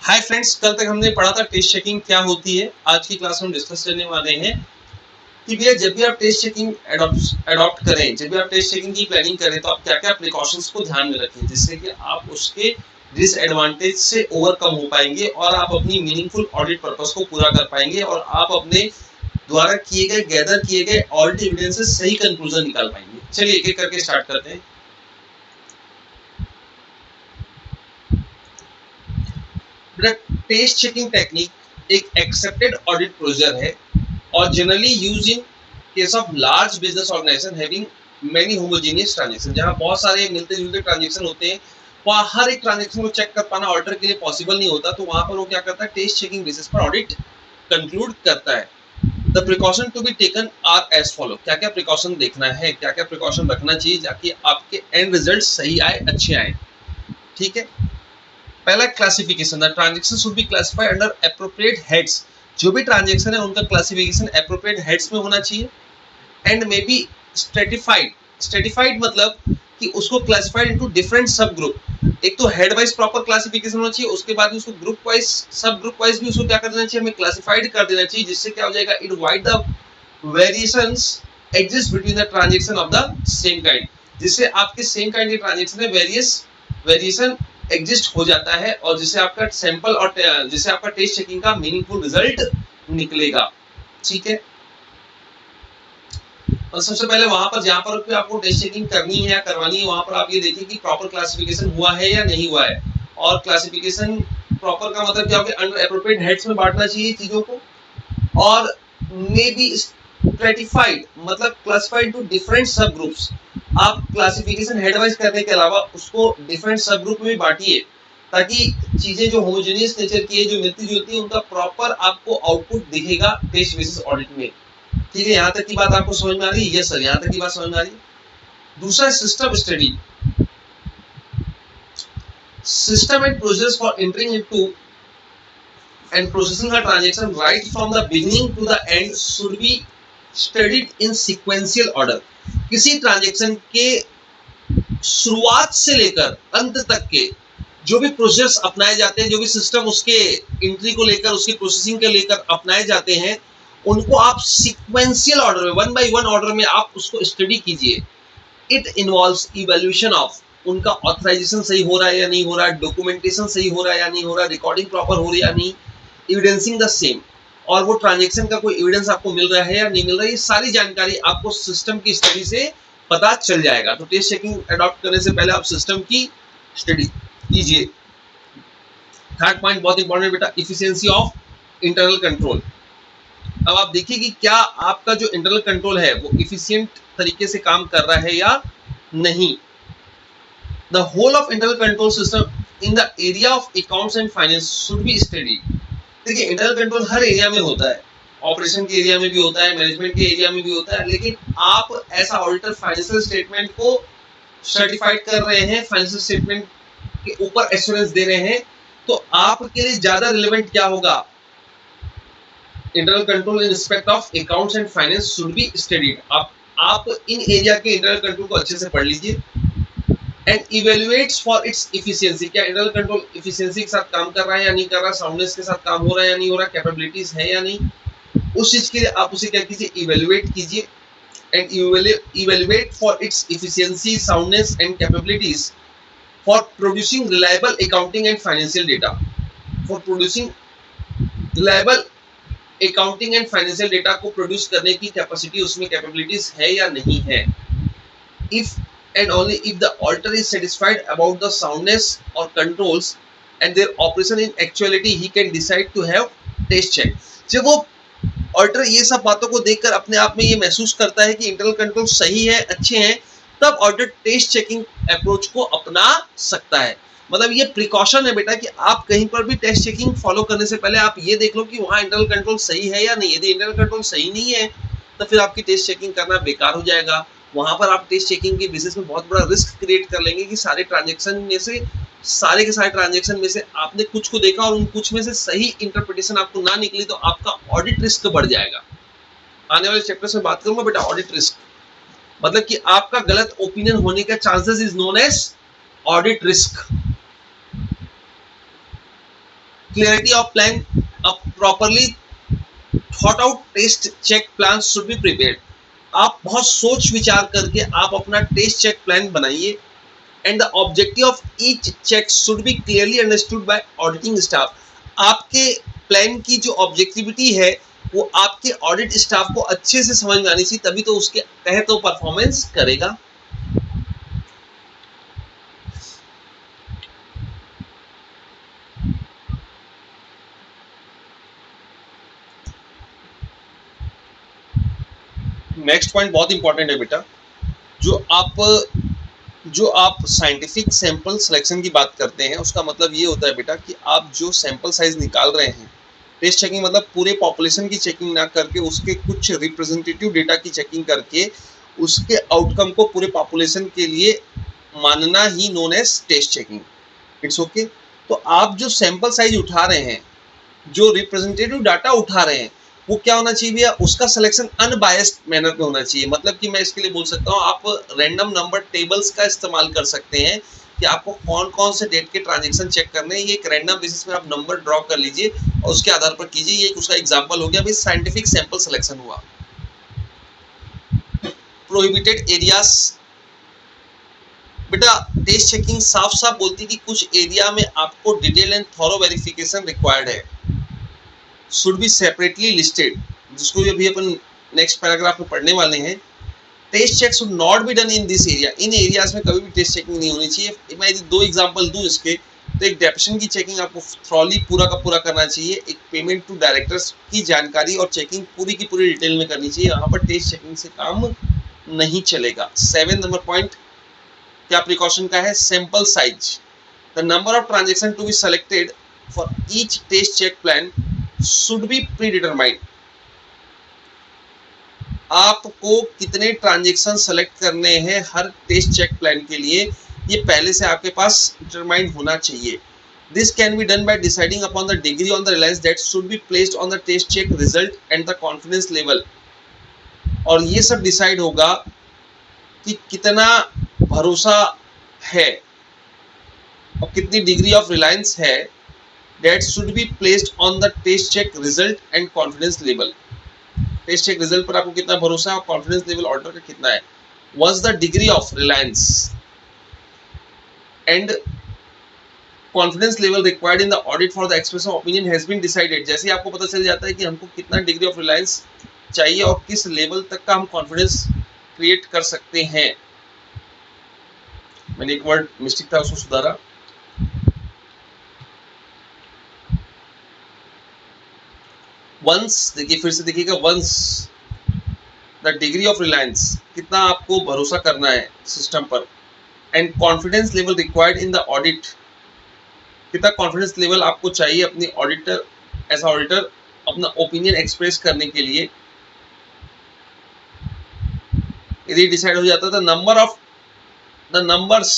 Hi friends, कल तक हमने पढ़ा था टेस्ट चेकिंग क्या होती है। आज की क्लास में हम डिस्कस करने वाले हैं कि भैया जब भी आप टेस्ट चेकिंग अडॉप्ट करें, जब भी आप टेस्ट चेकिंग की प्लानिंग करें तो आप क्या क्या प्रिकॉशंस को ध्यान में रखें जिससे कि आप उसके डिसएडवांटेज से ओवरकम हो पाएंगे और आप अपनी मीनिंगफुल ऑडिट पर्पस को पूरा कर पाएंगे और आप अपने द्वारा किए गए गैदर किए गए ऑडिट एविडेंस से सही कंक्लूजन निकाल पाएंगे। चलिए एक एक करके स्टार्ट करते हैं। टेस्ट चेकिंग टेक्निक एक एक्सेप्टेड ऑडिट प्रोसीजर है और generally use in case of large business organization having many homogeneous transaction. जहां बहुत सारे मिलते जुलते ट्रांजैक्शन होते हैं, वहां हर एक ट्रांजैक्शन को चेक कर पाना ऑडिटर के लिए पॉसिबल नहीं होता, तो वहां पर वो क्या करता है, टेस्ट चेकिंग बेसिस पर ऑडिट कंक्लूड करता है। The precaution to be taken are as follow. क्या क्या प्रिकॉशन देखना है, क्या क्या प्रिकॉशन रखना चाहिए ताकि आपके एंड रिजल्ट सही आए, अच्छे आए। ठीक है, पहला classification, the transaction should be classified under appropriate heads. जो भी ट्रांजैक्शन है उनका क्लासिफिकेशन एप्रोप्रिएट हेड्स में होना चाहिए and may be stratified. Stratified मतलब कि उसको क्लासिफाइड इनटू डिफरेंट सब ग्रुप। एक तो हेड वाइज प्रॉपर क्लासिफिकेशन होना चाहिए, उसके बाद उसको ग्रुप वाइज, सब ग्रुप वाइज भी उसको क्या कर देना चाहिए, हमें क्लासिफाइड कर देना चाहिए, जिससे क्या हो जाएगा, it wide the variations exist between the transaction of the same kind, जिससे आपके सेम काइंड के ट्रांजैक्शन में वेरिएशन एग्जिस्ट हो जाता है और जिससे आपका सैंपल और जिससे आपका टेस्ट चेकिंग का मीनिंगफुल रिजल्ट निकलेगा। ठीक है, और सबसे पहले वहां पर जहां पर आपको टेस्ट चेकिंग करनी है या करवानी है, वहां पर आप ये देखिए कि प्रॉपर क्लासिफिकेशन हुआ है या नहीं हुआ है। और क्लासिफिकेशन प्रॉपर का मतलब क्या, अंडर एप्रोप्रिएट हेड्स में बांटना चाहिए चीजों को, और मे बी स्ट्रेटिफाइड मतलब क्लासिफाइड टू डिफरेंट सब ग्रुप्स। आप क्लासिफिकेशन हेड वाइज करने के अलावा उसको डिफरेंट सब ग्रुप में बांटिए ताकि चीजें जो होमोजेनियस नेचर की है, जो मिलती जुलती है, उनका प्रॉपर आपको आउटपुट दिखेगा टेस्ट बेसिस ऑडिट में। ठीक है, यहाँ तक की बात आपको समझ में आ रही है? यस सर, यहाँ तक की बात समझ में आ रही है। दूसरा system study, system and process for entering into and processing a transaction right from the beginning to the end should be studied in sequential order। किसी ट्रांजैक्शन के शुरुआत से लेकर अंत तक के जो भी प्रोसेस अपनाए जाते हैं, जो भी सिस्टम उसके एंट्री को लेकर, उसकी प्रोसेसिंग के लेकर अपनाए जाते हैं, उनको आप सीक्वेंशियल ऑर्डर में, वन बाय वन ऑर्डर में आप उसको स्टडी कीजिए। इट इन्वॉल्व्स इवैल्यूएशन ऑफ उनका ऑथराइजेशन सही हो रहा है या नहीं हो रहा है, डॉक्यूमेंटेशन सही हो रहा है या नहीं हो रहा है, रिकॉर्डिंग प्रॉपर हो रही है या नहीं, एविडेंसिंग द सेम, और वो ट्रांजैक्शन का कोई एविडेंस आपको मिल रहा है या नहीं मिल रहा है। ये सारी जानकारी आपको सिस्टम की स्टडी से पता चल जाएगा। तो टेस्ट चेकिंग अडॉप्ट करने से पहले आप सिस्टम की स्टडी कीजिए। थर्ड पॉइंट बहुत इंपॉर्टेंट बेटा, इफिशिएंसी ऑफ इंटरनल कंट्रोल। अब आप देखिए कि क्या आपका जो इंटरनल कंट्रोल है वो इफिशिएंट तरीके से काम कर रहा है या नहीं। The whole of internal control system in the area of accounts and finance should be studied. देखिए, इंटरनल कंट्रोल हर एरिया में होता है, ऑपरेशन के एरिया में भी होता है, मैनेजमेंट के एरिया में भी होता है, लेकिन आप ऐसा ऑडिटर फाइनेंशियल स्टेटमेंट को सर्टिफाइड कर रहे हैं, फाइनेंशियल स्टेटमेंट के ऊपर एश्योरेंस दे रहे हैं, तो आपके लिए ज्यादा रिलेवेंट क्या होगा, internal control in respect of accounts and finance should be studied. आप इन एरिया के इंटरनल कंट्रोल को अच्छे से पढ़ लीजिए and evaluates for its efficiency. क्या इंटरनल कंट्रोल इफिशिएंसी के साथ काम कर रहा है या नहीं कर रहा, साउंडनेस के साथ काम हो रहा है या नहीं हो रहा, कैपेबिलिटीज है या नहीं, उस चीज के लिए आप उसे क्या कीजिए, इवेल्युएट कीजिए and evaluate for its efficiency, soundness and capabilities for producing reliable accounting and financial data. For producing reliable accounting and financial data को प्रोड्यूस करने की कैपेसिटी, उसमें कैपेबिलिटीज है या नहीं है। If and only if the auditor is satisfied about the soundness or controls and their operation in actuality, he can decide to have test check। जब वो ऑडिटर ये सब बातों को देखकर अपने आप में ये महसूस करता है कि इंटरनल कंट्रोल सही है, अच्छे हैं, तब ऑडिटर टेस्ट चेकिंग अप्रोच को अपना सकता है। मतलब ये प्रिकॉशन है बेटा कि आप कहीं पर भी टेस्ट चेकिंग फॉलो करने से पहले आप ये देख लो कि वहां इंटरनल कंट्रोल सही है या नहीं। यदि इंटरनल कंट्रोल सही नहीं है तो फिर आपकी टेस्ट चेकिंग करना बेकार हो जाएगा। वहां पर आप टेस्ट चेकिंग के बेसिस में बहुत बड़ा रिस्क क्रिएट कर लेंगे कि सारे ट्रांजेक्शन में से, सारे के सारे ट्रांजेक्शन में से आपने कुछ को देखा और उन कुछ में से सही इंटरप्रिटेशन आपको ना निकली, तो आपका ऑडिट रिस्क बढ़ जाएगा। आने वाले चैप्टर में बात करूंगा बेटा ऑडिट रिस्क, मतलब कि आपका गलत ओपिनियन होने का chances is known as audit risk. Clarity of plan, a properly thought out test check plan should be prepared. आप बहुत सोच विचार करके आप अपना टेस्ट चेक प्लान बनाइए। And the objective of each check should be clearly understood by auditing staff. आपके plan की जो ऑब्जेक्टिविटी है वो आपके ऑडिट स्टाफ को अच्छे से समझ में आनी चाहिए, तभी तो उसके तहत तो परफॉर्मेंस करेगा। नेक्स्ट पॉइंट बहुत इंपॉर्टेंट है बेटा। जो आप जो आप साइंटिफिक सैंपल सिलेक्शन की बात करते हैं उसका मतलब ये होता है बेटा कि आप जो सैंपल साइज निकाल रहे हैं, टेस्ट चेकिंग मतलब पूरे पॉपुलेशन की चेकिंग ना करके उसके कुछ रिप्रेजेंटेटिव डेटा की चेकिंग करके उसके आउटकम को पूरे पॉपुलेशन के लिए मानना ही known as test checking. It's okay. तो आप जो सैंपल साइज उठा रहे हैं, जो रिप्रेजेंटेटिव डाटा उठा रहे हैं, वो क्या होना चाहिए भैया, उसका सिलेक्शन अनबायस्ड मैनर में होना चाहिए। मतलब कि मैं इसके लिए बोल सकता हूँ आप रैंडम नंबर टेबल्स का इस्तेमाल कर सकते हैं कि आपको कौन कौन से डेट के ट्रांजेक्शन चेक करने हैं। ये एक रैंडम बेसिस में आप नंबर ड्रॉ कर लीजिए और उसके आधार पर कीजिए। ये उसका एग्जाम्पल हो गया भाई, साइंटिफिक सैंपल सिलेक्शन हुआ। प्रोहिबिटेड एरियाज, बेटा टेस्ट चेकिंग साफ साफ बोलती है कि कुछ एरिया में आपको detail and thorough verification required है, शुड बी सेपरेटली लिस्टेड, जिसको अभी अपन नेक्स्ट पैराग्राफ में पढ़ने वाले हैं। Test check should not be done in this area, in areas में कभी भी टेस्ट चेकिंग नहीं होनी चाहिए। मैं यदि दो एग्जांपल दूं इसके, तो एक डेप्रेशन की चेकिंग आपको थ्रॉली पूरा का पूरा करना चाहिए। एक पेमेंट टू डायरेक्टर्स की जानकारी और चेकिंग पूरी की पूरी डिटेल में करनी चाहिए। यहाँ पर टेस्ट चेकिंग से काम नहीं चलेगा। 7 नंबर पॉइंट क्या प्रिकॉशन का है, sample size. The number of transaction to be selected for each test check plan should be pre determined. आपको कितने ट्रांजेक्शन सेलेक्ट करने हैं हर टेस्ट चेक प्लान के लिए, ये पहले से आपके पास डिटरमाइंड होना चाहिए। This can be done by deciding upon the degree on the reliance that should be placed on the test check result and the confidence level. और ये सब डिसाइड होगा कि कितना भरोसा है और कितनी डिग्री ऑफ रिलायंस है, that should be placed on the test check result and confidence level. Test check result पर आपको कितना भरोसा है और कॉन्फिडेंस लेवल ऑर्डर का कितना है। Was the degree of reliance and confidence level required in the audit for the expression opinion has been decided. जैसे आपको पता चल जाता है कि हमको कितना डिग्री ऑफ रिलायंस चाहिए और किस लेवल तक का हम कॉन्फिडेंस क्रिएट कर सकते हैं। मैंने एक वर्ड मिस्टेक था, उसको सुधारा। वंस, देखिए फिर से देखिएगा, once the degree of reliance, कितना आपको भरोसा करना है सिस्टम पर, and confidence level required in the audit, कितना कॉन्फिडेंस लेवल आपको चाहिए अपनी ऑडिटर, ऐसा ऑडिटर अपना ओपिनियन एक्सप्रेस करने के लिए। यदि डिसाइड हो जाता है the numbers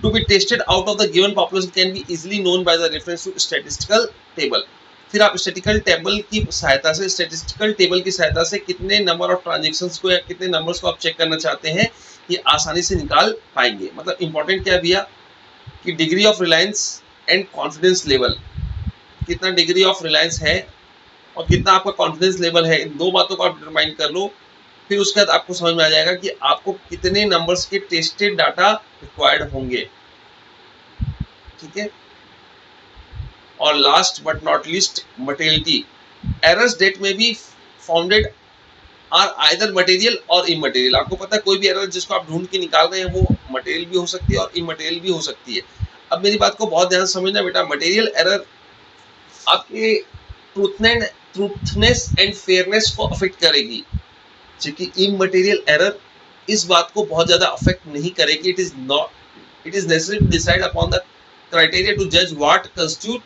to be tested out of the given population can be easily known by the reference to statistical table. फिर आप स्टैटिस्टिकल टेबल की सहायता से, स्टैटिस्टिकल टेबल की सहायता से कितने नंबर ऑफ ट्रांजेक्शंस को या कितने नंबर्स को आप चेक करना चाहते हैं, ये आसानी से निकाल पाएंगे। मतलब इंपॉर्टेंट क्या भैया कि degree of reliance and confidence level, कितना डिग्री ऑफ रिलायंस है और कितना आपका कॉन्फिडेंस लेवल है, इन दो बातों को आप डिटरमाइन कर लो। फिर उसके बाद आपको समझ में आ जाएगा कि आपको कितने नंबर्स के टेस्टेड डाटा रिक्वायर्ड होंगे। ठीक है। और last but not least, materiality. Errors that may be founded are either material or immaterial. आपको पता है कोई भी एरर जिसको आप ढूंढ के निकाल रहे हैं वो मटेरियल भी हो सकती है और इमटेरियल भी हो सकती है। अब मेरी बात को बहुत ध्यान से समझना बेटा, मटेरियल एरर आपके ट्रूथनेस एंड फेयरनेस को अफेक्ट करेगी, जबकि इमटेरियल एरर इस बात को बहुत ज्यादा अफेक्ट नहीं करेगी। It is necessary to decide upon the criteria to जज what constitute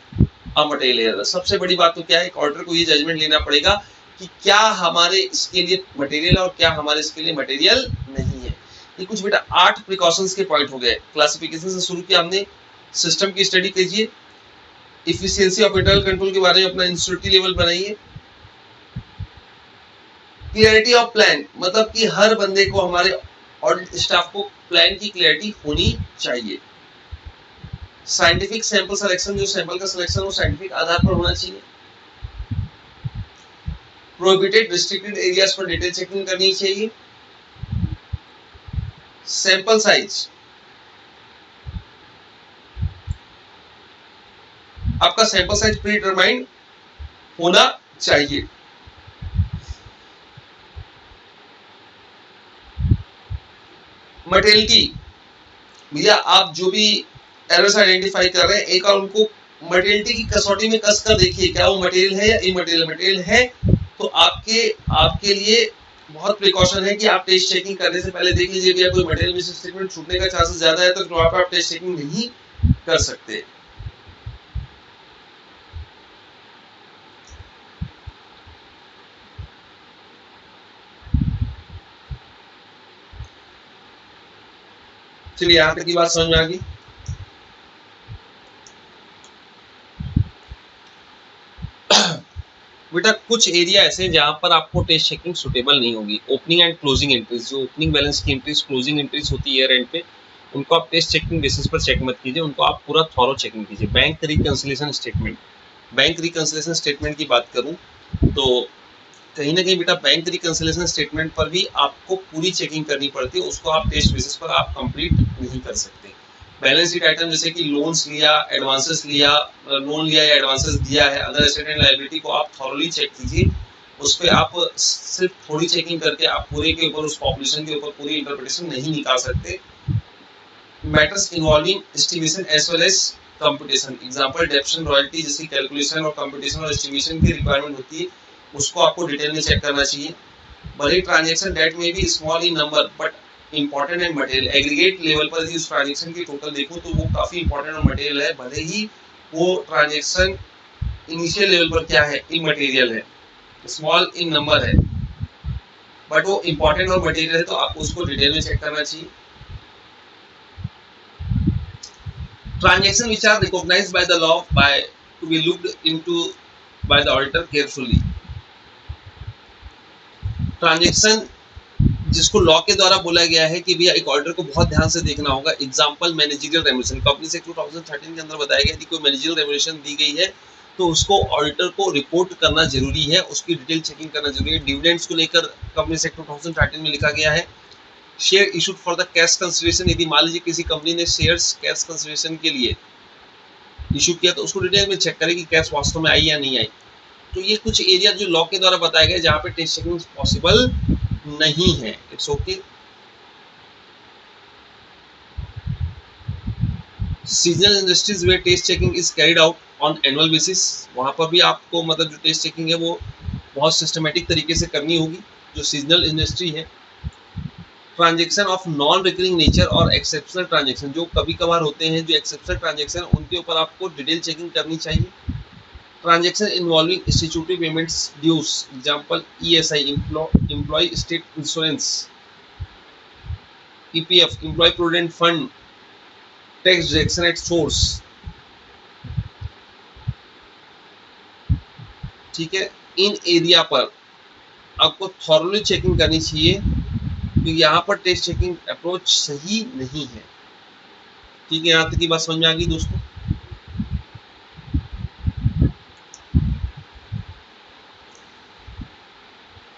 a material error. सबसे बड़ी बात तो क्या है, एक ऑर्डर को ये जजमेंट लेना पड़ेगा कि क्या हमारे इसके लिए मटेरियल और क्या हमारे इसके लिए मटेरियल नहीं है। ये कुछ बेटा 8 प्रिकॉशंस के पॉइंट हो गए। क्लासिफिकेशन से शुरू किया हमने, सिस्टम की स्टडी कीजिए, इफिशियंसी ऑफ इंटरनल कंट्रोल के बारे में अपना इंस्टीट्यूट लेवल बनाइए, क्लियरिटी ऑफ प्लान, मतलब कि हर बंदे को, हमारे ऑडिट स्टाफ को प्लान की क्लियरिटी होनी चाहिए। साइंटिफिक सैंपल सिलेक्शन, जो सैंपल का सिलेक्शन वो साइंटिफिक आधार पर होना चाहिए। प्रोहिबिटेड रिस्ट्रिक्टेड एरियाज पर डिटेल चेकिंग करनी चाहिए। सैंपल साइज, आपका सैंपल साइज प्री डिटरमाइंड होना चाहिए। मटेरियलिटी, भैया आप जो भी एरर्स आइडेंटिफाई कर रहे हैं एक और उनको मटेरियलिटी की कसौटी में कस कर देखिए, क्या वो मटेरियल है या इमटेरियल। मटेरियल है तो आपके आपके लिए बहुत प्रिकॉशन है कि आप टेस्ट चेकिंग करने से पहले देख लीजिए भैया कोई मटेरियल मिस स्टेटमेंट छूटने का चांसेस ज्यादा है, तो आप टेस्ट चेकिंग नहीं कर सकते। चलिए यहाँ तक की बात समझ में आ गई। बेटा कुछ एरिया ऐसे हैं जहां पर आपको टेस्ट चेकिंग सुटेबल नहीं होगी। ओपनिंग एंड क्लोजिंग एंट्रीज, जो ओपनिंग बैलेंस की एंट्रीज, क्लोजिंग एंट्रीज होती है ईयर एंड पे, उनको आप टेस्ट चेकिंग बेसिस पर चेक मत कीजिए, उनको आप पूरा थॉरो चेकिंग कीजिए। Bank reconciliation statement, bank reconciliation statement की बात करूं तो कहीं ना कहीं बेटा बैंक रिकंसिलिएशन स्टेटमेंट पर भी आपको पूरी चेकिंग करनी पड़ती है, उसको आप टेस्ट बेसिस पर आप कंप्लीट नहीं कर सकते। बैलेंस शीट आइटम जैसे कि लोन्स लिया, एडवांसेस लिया, लोन लिया या एडवांसेस दिया है, अदर एसेट एंड लायबिलिटी को आप थॉरली चेक कीजिए। उस पर आप सिर्फ थोड़ी चेकिंग करके आप पूरे के ऊपर, उस पॉपुलेशन के ऊपर पूरी इंटरप्रिटेशन नहीं निकाल सकते। Matters involving estimation as well as computation, example depreciation royalty जैसी कैलकुलेशन और कंप्यूटेशन और एस्टिमेशन की रिक्वायरमेंट होती है, उसको आपको डिटेल में चेक करना चाहिए। भले ट्रांजैक्शन डेट में भी small in number but important and material, aggregate level पर ही उस ट्रांजैक्शन की टोटल देखो तो वो काफी इंपॉर्टेंट और मटेरियल है, भले ही वो ट्रांजैक्शन इनिशियल लेवल पर क्या है, इमटेरियल है, स्मॉल इन नंबर है, बट वो इंपॉर्टेंट और मटेरियल है, तो आपको उसको डिटेल में चेक करना चाहिए। Transactions which are recognized by the law by to be looked into by the auditor carefully. Transaction जिसको लॉ के द्वारा बोला गया है कि भैया एक ऑडिटर को बहुत ध्यान से देखना होगा। एग्जांपल मैनेजरियल रेमुनेशन, कंपनी से 2013 के अंदर बताया गया कि कोई मैनेजरियल रेमुनेशन दी गई है तो उसको ऑडिटर को रिपोर्ट करना जरूरी है, उसकी डिटेल चेकिंग करना जरूरी है। डिविडेंड्स को लेकर कंपनी से 2013 में लिखा गया है। Share issued for the cash consideration, यदि मान लीजिए किसी कंपनी ने शेयर्स कैश कंसिडरेशन के लिए इशू किया तो उसको डिटेल में चेक करें कि कैश वास्तव में आई या नहीं आई। तो ये कुछ एरिया जो लॉ के द्वारा बताए गए जहां पे टेस्ट चेकिंग पॉसिबल नहीं है, it's okay. Seasonal industries where test checking is carried out on annual basis, वहां पर भी आपको मतलब जो टेस्ट चेकिंग है वो बहुत सिस्टमेटिक तरीके से करनी होगी जो सीजनल इंडस्ट्री है। Transaction of non recurring nature और एक्सेप्शनल ट्रांजेक्शन, जो कभी कभार होते हैं, जो एक्सेप्शनल ट्रांजेक्शन, उनके ऊपर आपको डिटेल चेकिंग करनी चाहिए। Transaction involving statutory payments dues, example ESI, employ state insurance, EPF, employ provident fund, tax deduction at source. ठीक है, इन एरिया पर आपको थॉरली चेकिंग करनी चाहिए क्योंकि यहाँ पर टेस्ट चेकिंग अप्रोच सही नहीं है। ठीक है, यहाँ तक की बात समझ में आ गई दोस्तों।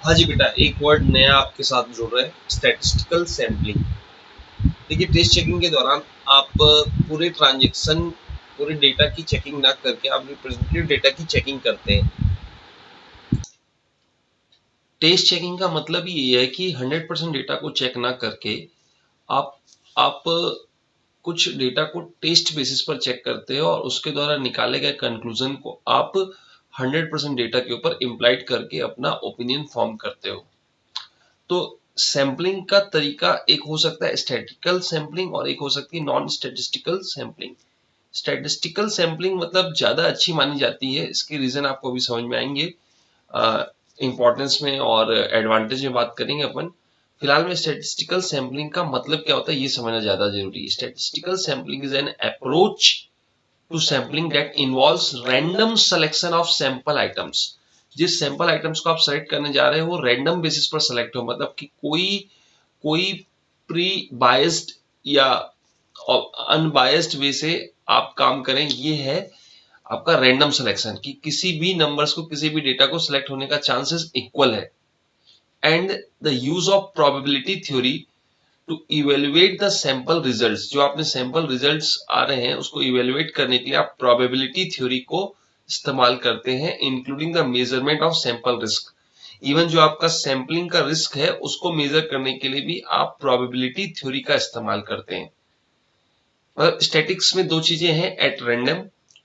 हाँ जी बेटा, एक वर्ड नया आपके साथ जुड़ रहा है, स्टैटिस्टिकल सैम्पलिंग। देखिए टेस्ट चेकिंग के दौरान आप पूरे ट्रांजेक्शन, पूरे डेटा की चेकिंग ना करके आप रिप्रेजेंटेटिव डेटा की चेकिंग करते हैं। टेस्ट चेकिंग का मतलब ही ये है कि 100% डेटा को चेक ना करके आप कुछ डेटा को टेस्ट बेसिस पर चेक करते हो और उसके द्वारा निकाले गए कंक्लूजन को आप 100% डेटा के ऊपर इम्प्लाइड करके अपना ओपिनियन फॉर्म करते हो। तो सैम्पलिंग का तरीका एक हो सकता है स्टैटिस्टिकल सैम्पलिंग और एक हो सकती है non statistical sampling. Statistical sampling मतलब ज्यादा अच्छी मानी जाती है, इसके रीजन आपको अभी समझ में आएंगे, इंपॉर्टेंस में और एडवांटेज में बात करेंगे अपन। फिलहाल में स्टैटिस्टिकल सैम्पलिंग का मतलब क्या होता है ये समझना ज्यादा जरूरी है। Statistical sampling is an approach to sampling that involves random selection of sample items. जिस सैंपल आइटम्स को आप सेलेक्ट करने जा रहे हो वो रैंडम बेसिस पर सेलेक्ट हो, मतलब कि कोई कोई प्री बायस्ड या अनबायस्ड वे से आप काम करें, ये है आपका रैंडम सिलेक्शन, कि किसी भी नंबर्स को, किसी भी डेटा को सिलेक्ट होने का चांसेस इक्वल है। And the use of probability theory to evaluate the sample results, जो आपने सैंपल रिजल्ट्स आ रहे हैं उसको इवेल्युएट करने के लिए आप प्रोबेबिलिटी थ्योरी को इस्तेमाल करते हैं, including the measurement of sample risk. Even जो आपका सैंपलिंग का रिस्क है उसको मेजर करने के लिए भी आप प्रोबेबिलिटी थ्योरी का इस्तेमाल करते हैं। मतलब स्टैटिक्स में दो चीजें हैं, एट रैंडम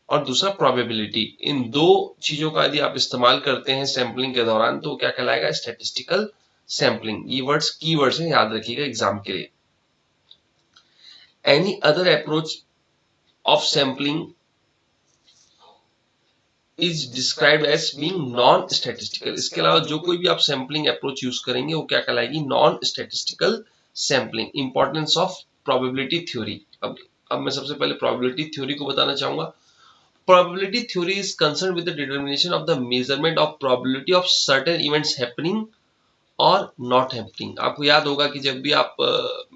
और दूसरा प्रोबेबिलिटी। इन दो चीजों का यदि आप इस्तेमाल करते हैं सैंपलिंग के दौरान तो क्या कहलाएगा, स्टैटिस्टिकल सैंपलिंग। ये वर्ड्स कीवर्ड्स हैं, याद रखिएगा एग्जाम के लिए। Any other approach of sampling is described as being non statistical. इसके अलावा जो कोई भी आप सैंपलिंग अप्रोच यूज करेंगे वो क्या कहलाएगी, non statistical sampling. Importance of probability theory. अब मैं सबसे पहले प्रोबेबिलिटी थ्योरी को बताना चाहूंगा। Probability theory is concerned with the determination of the measurement of probability of certain events happening or not happening। आपको याद होगा कि जब भी आप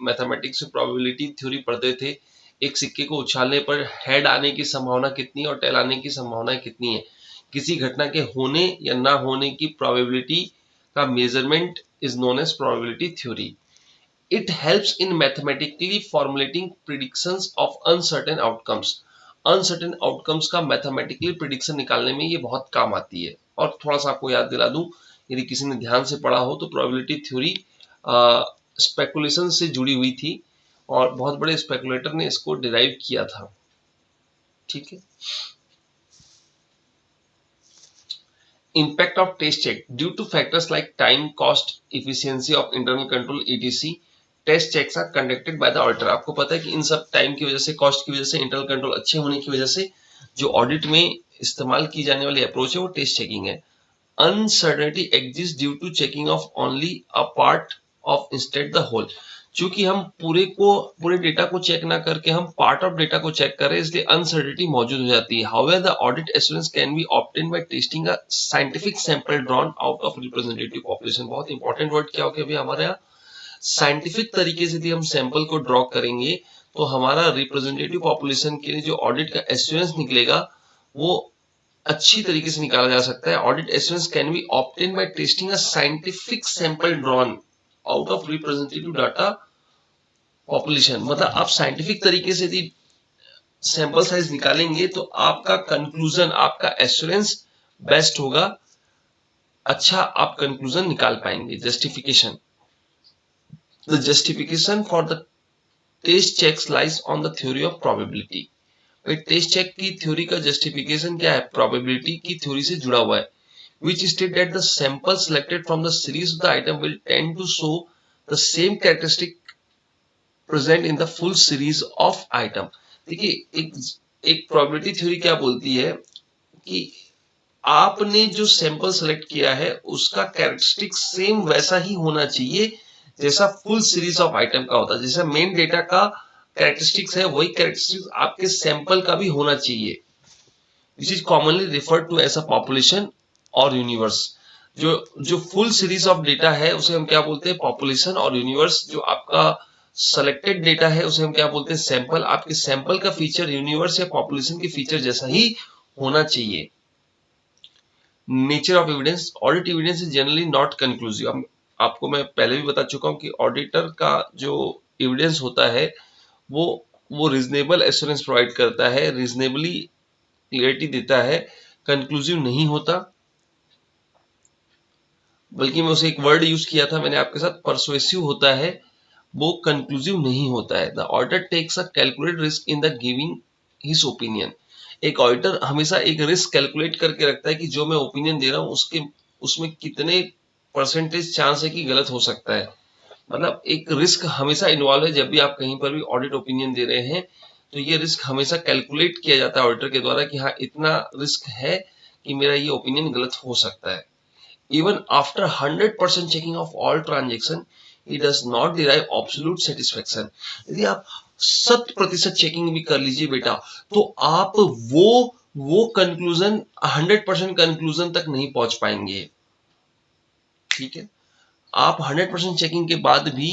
मैथमेटिक्स में प्रोबेबिलिटी थ्योरी पढ़ते थे, एक सिक्के को उछालने पर हेड आने की संभावना कितनी है और टेल आने की संभावना कितनी है, किसी घटना के होने या ना होने की प्रोबेबिलिटी का measurement is known as probability theory. It helps in mathematically formulating predictions of uncertain outcomes। Uncertain outcomes का मैथमेटिकली प्रिडिक्शन निकालने में ये बहुत काम आती है। और थोड़ा सा आपको याद दिला दूं, यदि किसी ने ध्यान से पढ़ा हो तो प्रोबेबिलिटी थ्योरी स्पेकुलेशन से जुड़ी हुई थी और बहुत बड़े स्पेकुलेटर ने इसको डिराइव किया था। ठीक है। Impact of test check due to factors like time, cost, efficiency of internal control etc. Test checks are conducted by the auditor. आपको पता है कि इन सब टाइम की वजह से, कॉस्ट की वजह से, इंटरनल कंट्रोल अच्छे होने की वजह से जो ऑडिट में इस्तेमाल की जाने वाली अप्रोच है वो टेस्ट चेकिंग है। Uncertainty exist due to checking of only a part of instead the whole. चूंकि हम पूरे डेटा को चेक ना करके हम पार्ट ऑफ डेटा को चेक करें, इसलिए अनसर्टेनिटी मौजूद हो जाती है। However the audit assurance can be obtained by testing a scientific sample drawn out of representative population. बहुत इंपॉर्टेंट वर्ड क्या हो गया अभी हमारे यहाँ, साइंटिफिक तरीके से यदि हम सैंपल को ड्रॉ करेंगे तो हमारा रिप्रेजेंटेटिव पॉपुलेशन के लिए जो ऑडिट का एश्योरेंस निकलेगा वो अच्छी तरीके से निकाला जा सकता है। Audit assurance can be obtained by testing a scientific sample drawn out of representative data population. मतलब आप साइंटिफिक तरीके से यदि सैंपल साइज निकालेंगे तो आपका कंक्लूजन, आपका एश्योरेंस बेस्ट होगा, अच्छा आप कंक्लूजन निकाल पाएंगे। Justification, the justification for the test checks lies on the theory of probability. भाई टेस्ट चेक की थ्योरी का जस्टिफिकेशन क्या है, प्रोबेबिलिटी की थ्योरी से जुड़ा हुआ है। which state that the sample selected from the series of the item will tend to show the same characteristic present in the full series of item. देखिए एक प्रोबेबिलिटी थ्योरी क्या बोलती है कि आपने जो सैंपल सेलेक्ट किया है उसका कैरेक्टरिस्टिक सेम वैसा ही होना चाहिए जैसा फुल सीरीज ऑफ आइटम का होता है। जैसा मेन डेटा का कैरेक्टरिस्टिक्स है वही कैरेक्टरिस्टिक्स आपके सैंपल का भी होना चाहिए, which is commonly referred to as a population और यूनिवर्स। जो फुल सीरीज ऑफ डेटा है उसे हम क्या बोलते हैं, पॉपुलेशन। और यूनिवर्स जो आपका सेलेक्टेड डेटा है उसे हम क्या बोलते हैं, सैंपल। आपके सैंपल का फीचर यूनिवर्स या पॉपुलेशन के फीचर जैसा ही होना चाहिए। Nature of evidence, audit evidence is generally not conclusive. आपको मैं पहले भी बता चुका हूं कि ऑडिटर का जो एविडेंस होता है वो रीजनेबल एश्योरेंस प्रोवाइड करता है, रीजनेबली क्लियरिटी देता है, कंक्लूसिव नहीं होता। बल्कि मैं उसे एक वर्ड यूज किया था मैंने आपके साथ, परसुएसिव होता है, वो कंक्लूसिव नहीं होता है। The auditor takes a calculated risk in the giving his opinion. एक ऑडिटर हमेशा एक रिस्क कैलकुलेट करके रखता है कि जो मैं ओपिनियन दे रहा हूं उसमें कितने परसेंटेज चांस है कि गलत हो सकता है। मतलब एक रिस्क हमेशा इन्वॉल्व है। जब भी आप कहीं पर भी ऑडिट ओपिनियन दे रहे हैं तो ये रिस्क हमेशा कैलकुलेट किया जाता है ऑडिटर के द्वारा कि हाँ इतना रिस्क है कि मेरा ये ओपिनियन गलत हो सकता है। Even after 100% checking of all transaction, he does not derive absolute satisfaction। यदि आप 100% चेकिंग भी कर लीजिए बेटा तो आप वो कंक्लूजन 100% कंक्लूजन तक नहीं पहुंच पाएंगे। ठीक है, आप 100% चेकिंग के बाद भी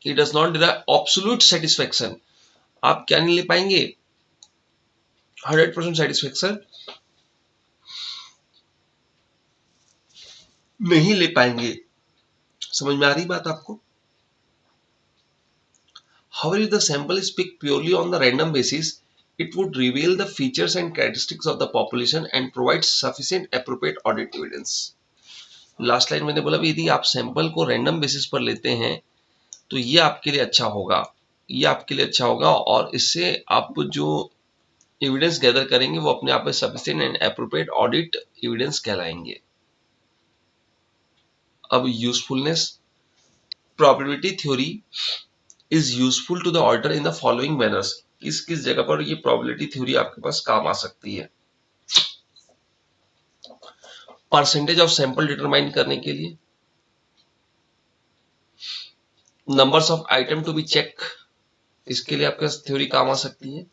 he does not derive absolute satisfaction, आप क्या नहीं ले पाएंगे, 100% सेटिस्फेक्शन नहीं ले पाएंगे। समझ में आ रही बात आपको? However, if the sample is picked purely on the random basis, it would reveal the features and characteristics of the population and provide sufficient appropriate audit evidence. Last line मैंने बोला भी यदि आप सैंपल को रैंडम बेसिस पर लेते हैं तो ये आपके लिए अच्छा होगा, ये आपके लिए अच्छा होगा और इससे आप जो एविडेंस गैदर करेंगे वो अपने आप में sufficient and appropriate audit evidence कहलाएंगे। अब usefulness, probability theory is useful to the auditor in the following manners. किस किस जगह पर ये प्रोबेबिलिटी थ्योरी आपके पास काम आ सकती है? परसेंटेज ऑफ सैंपल डिटरमाइन करने के लिए, numbers of item to be check, इसके लिए आपके पास थ्योरी काम आ सकती है।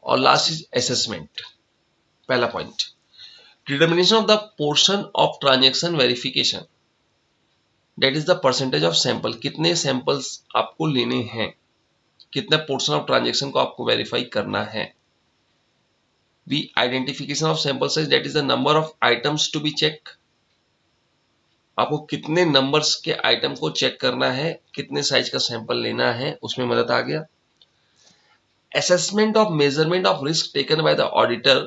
और लास्ट इज असेसमेंट। पहला point, determination of the portion of transaction verification, that is the percentage of sample. कितने सैंपल्स आपको लेने हैं, कितना पोर्शन ऑफ ट्रांजेक्शन को आपको वेरीफाई करना है। The identification of sample size, that is the number of items to be check, आपको कितने नंबर्स के आइटम को चेक करना है, कितने साइज का सैंपल लेना है, उसमें मदद आ गया। Assessment of measurement of risk taken by the auditor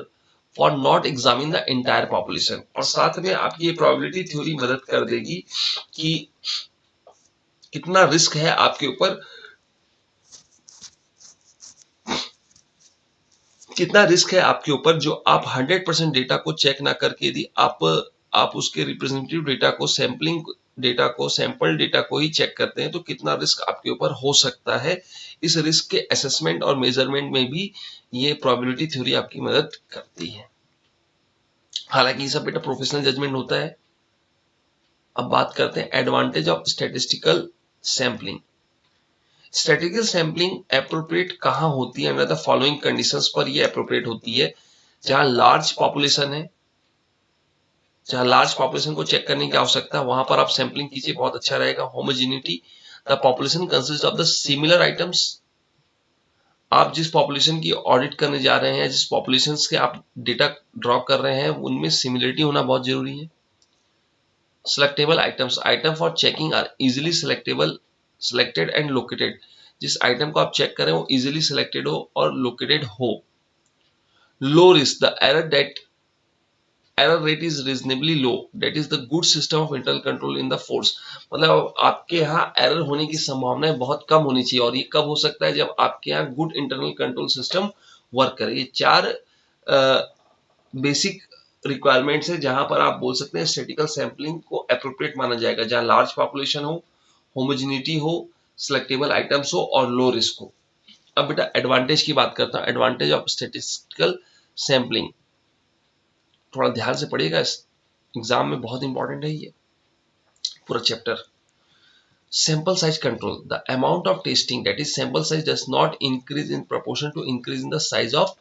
for not examine the entire population, और साथ में आपकी ये प्रोबेबिलिटी थ्योरी मदद कर देगी कि कितना रिस्क है आपके ऊपर, कितना रिस्क है आपके ऊपर जो आप 100% डेटा को चेक ना करके यदि आप उसके रिप्रेजेंटेटिव डेटा को, सैंपलिंग डेटा को, सैंपल डेटा को ही चेक करते हैं तो कितना रिस्क आपके ऊपर हो सकता है। इस रिस्क के असेसमेंट और मेजरमेंट में भी ये प्रोबेबिलिटी थ्योरी आपकी मदद करती है। हालांकि ये सब बेटा प्रोफेशनल जजमेंट होता है। अब बात करते हैं advantage of statistical sampling. Statistical sampling appropriate कहाँ होती है? अंडर द फॉलोइंग कंडीशंस पर ये एप्रोप्रिएट होती है, जहां लार्ज पॉपुलेशन है, जहां लार्ज पॉपुलेशन को चेक करने की आवश्यकता है वहां पर आप सैंपलिंग कीजिए, बहुत अच्छा रहेगा। Homogeneity, the population consist of the similar items, आप जिस पॉपुलेशन की ऑडिट करने जा रहे हैं, जिस पॉपुलेशन के आप डेटा ड्रॉ कर रहे हैं उनमें सिमिलरिटी होना बहुत जरूरी है। Selectable items, item for checking are easily selectable, selected and located, जिस आइटम को आप चेक करें वो इजिली सिलेक्टेड हो और लोकेटेड हो। Low risk, the error rate is reasonably low, that is the good system of internal control in the force. मतलब आपके यहाँ एरर होने की संभावनाएं बहुत कम होनी चाहिए, और ये कब हो सकता है? जब आपके यहाँ good internal control system work करे। ये चार बेसिक रिक्वायरमेंट्स है जहां पर आप बोल सकते हैं स्टैटिस्टिकल सैंपलिंग को अप्रोप्रिएट माना जाएगा, जहां लार्ज पॉपुलेशन हो, होमोजेनिटी हो, सिलेक्टेबल आइटम्स हो और लो रिस्क हो। अब बेटा एडवांटेज की बात करता हूं। एडवांटेज ऑफ स्टैटिस्टिकल सैंपलिंग, थोड़ा ध्यान से पढ़िएगा, इस एग्जाम में बहुत इंपॉर्टेंट है ये पूरा chapter. Sample size control, the amount of testing that is sample size does not increase in proportion to increase in the size of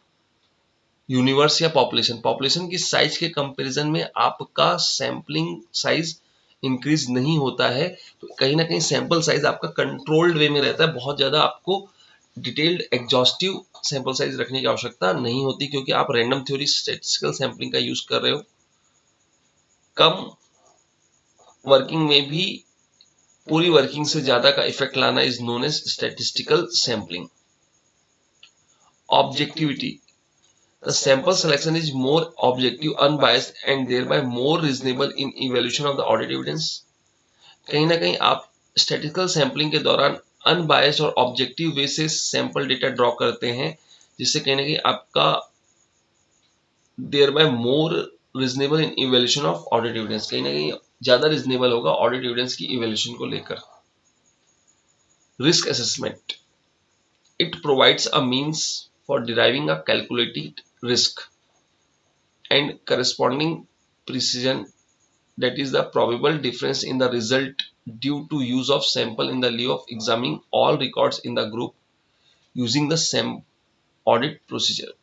universe या पॉपुलेशन। पॉपुलेशन की साइज के कंपैरिजन में आपका सैंपलिंग साइज इंक्रीज नहीं होता है, तो कहीं ना कहीं सैंपल साइज आपका कंट्रोल्ड वे में रहता है। बहुत ज्यादा आपको डिटेल्ड एग्जॉस्टिव सैंपल साइज रखने की आवश्यकता नहीं होती, क्योंकि आप रैंडम थ्योरी स्टैटिस्टिकल सैंपलिंग का यूज कर रहे हो। कम वर्किंग में भी पूरी वर्किंग से ज्यादा का इफेक्ट लाना is known as statistical sampling. Objectivity, the sample selection is more objective, unbiased and thereby more reasonable in evaluation of the audit evidence। कहीं ना कहीं आप स्टैटिस्टिकल सैंपलिंग के दौरान अनबायस्ड और ऑब्जेक्टिव वे से सैंपल डेटा ड्रॉ करते हैं, जिससे कहीं ना कहीं आपका thereby more reasonable in evaluation of audit evidence, कहीं ना कहीं ज्यादा रीजनेबल होगा ऑडिट एविडेंस की इवेल्यूशन को लेकर। Risk assessment, it provides a means for deriving a calculated risk and corresponding precision, that is the probable difference in the result due to use of sample in the lieu of examining all records in the group using the same audit procedure।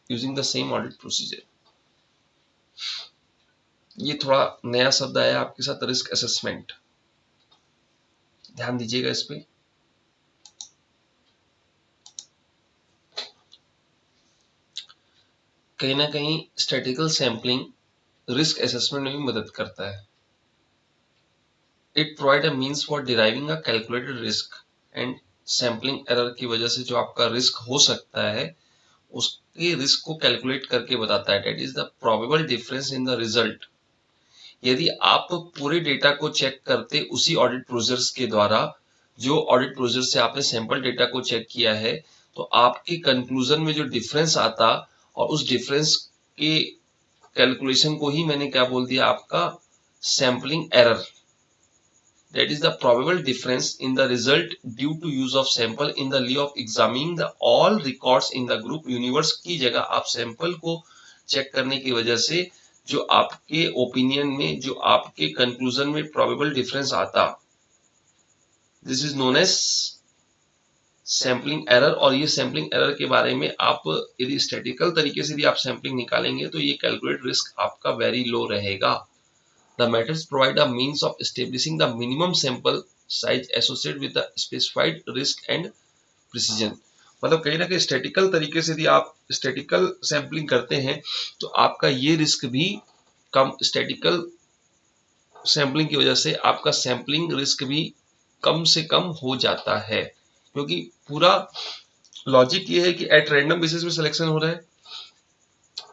ये थोड़ा नया शब्द आया आपके साथ, risk assessment, ध्यान दीजिएगा इस पे। कहीं ना कहीं स्टैटिकल सैम्पलिंग रिस्क असेसमेंट में भी मदद करता है. It provide a means for deriving a calculated risk and sampling error की वजह से जो आपका रिस्क हो सकता है उसके रिस्क को कैलकुलेट करके बताता है. That is the probable difference in the result. यदि आप पूरे डेटा को चेक करते उसी ऑडिट प्रोसीजर्स के द्वारा, जो ऑडिट प्रोसीजर से आपने सैंपल डेटा को चेक किया है, तो आपके कंक्लूजन में जो डिफरेंस आता और उस डिफरेंस के कैलकुलेशन को ही मैंने क्या बोल दिया, आपका sampling error. That is the probable difference in the result due to use of sample in the lieu of examining the all records in the group universe की जगह आप सैंपल को चेक करने की वजह से जो आपके ओपिनियन में, जो आपके कंक्लूजन में प्रोबेबल डिफरेंस आता, this is known as sampling error. और ये सैम्पलिंग एरर के बारे में आप यदि स्टैटिकल तरीके से भी आप सैम्पलिंग निकालेंगे तो ये कैलकुलेट रिस्क आपका वेरी लो रहेगा. The methods provide a means of establishing the minimum sample size associated with the specified risk and precision. मतलब कहीं ना कहीं स्टैटिकल तरीके से यदि आप स्टैटिकल सैम्पलिंग करते हैं तो आपका ये रिस्क भी कम, स्टैटिकल सैम्पलिंग की वजह से आपका सैम्पलिंग रिस्क भी कम से कम हो जाता है, क्योंकि पूरा लॉजिक ये है कि एट रैंडम बेसिस में सिलेक्शन हो रहा है.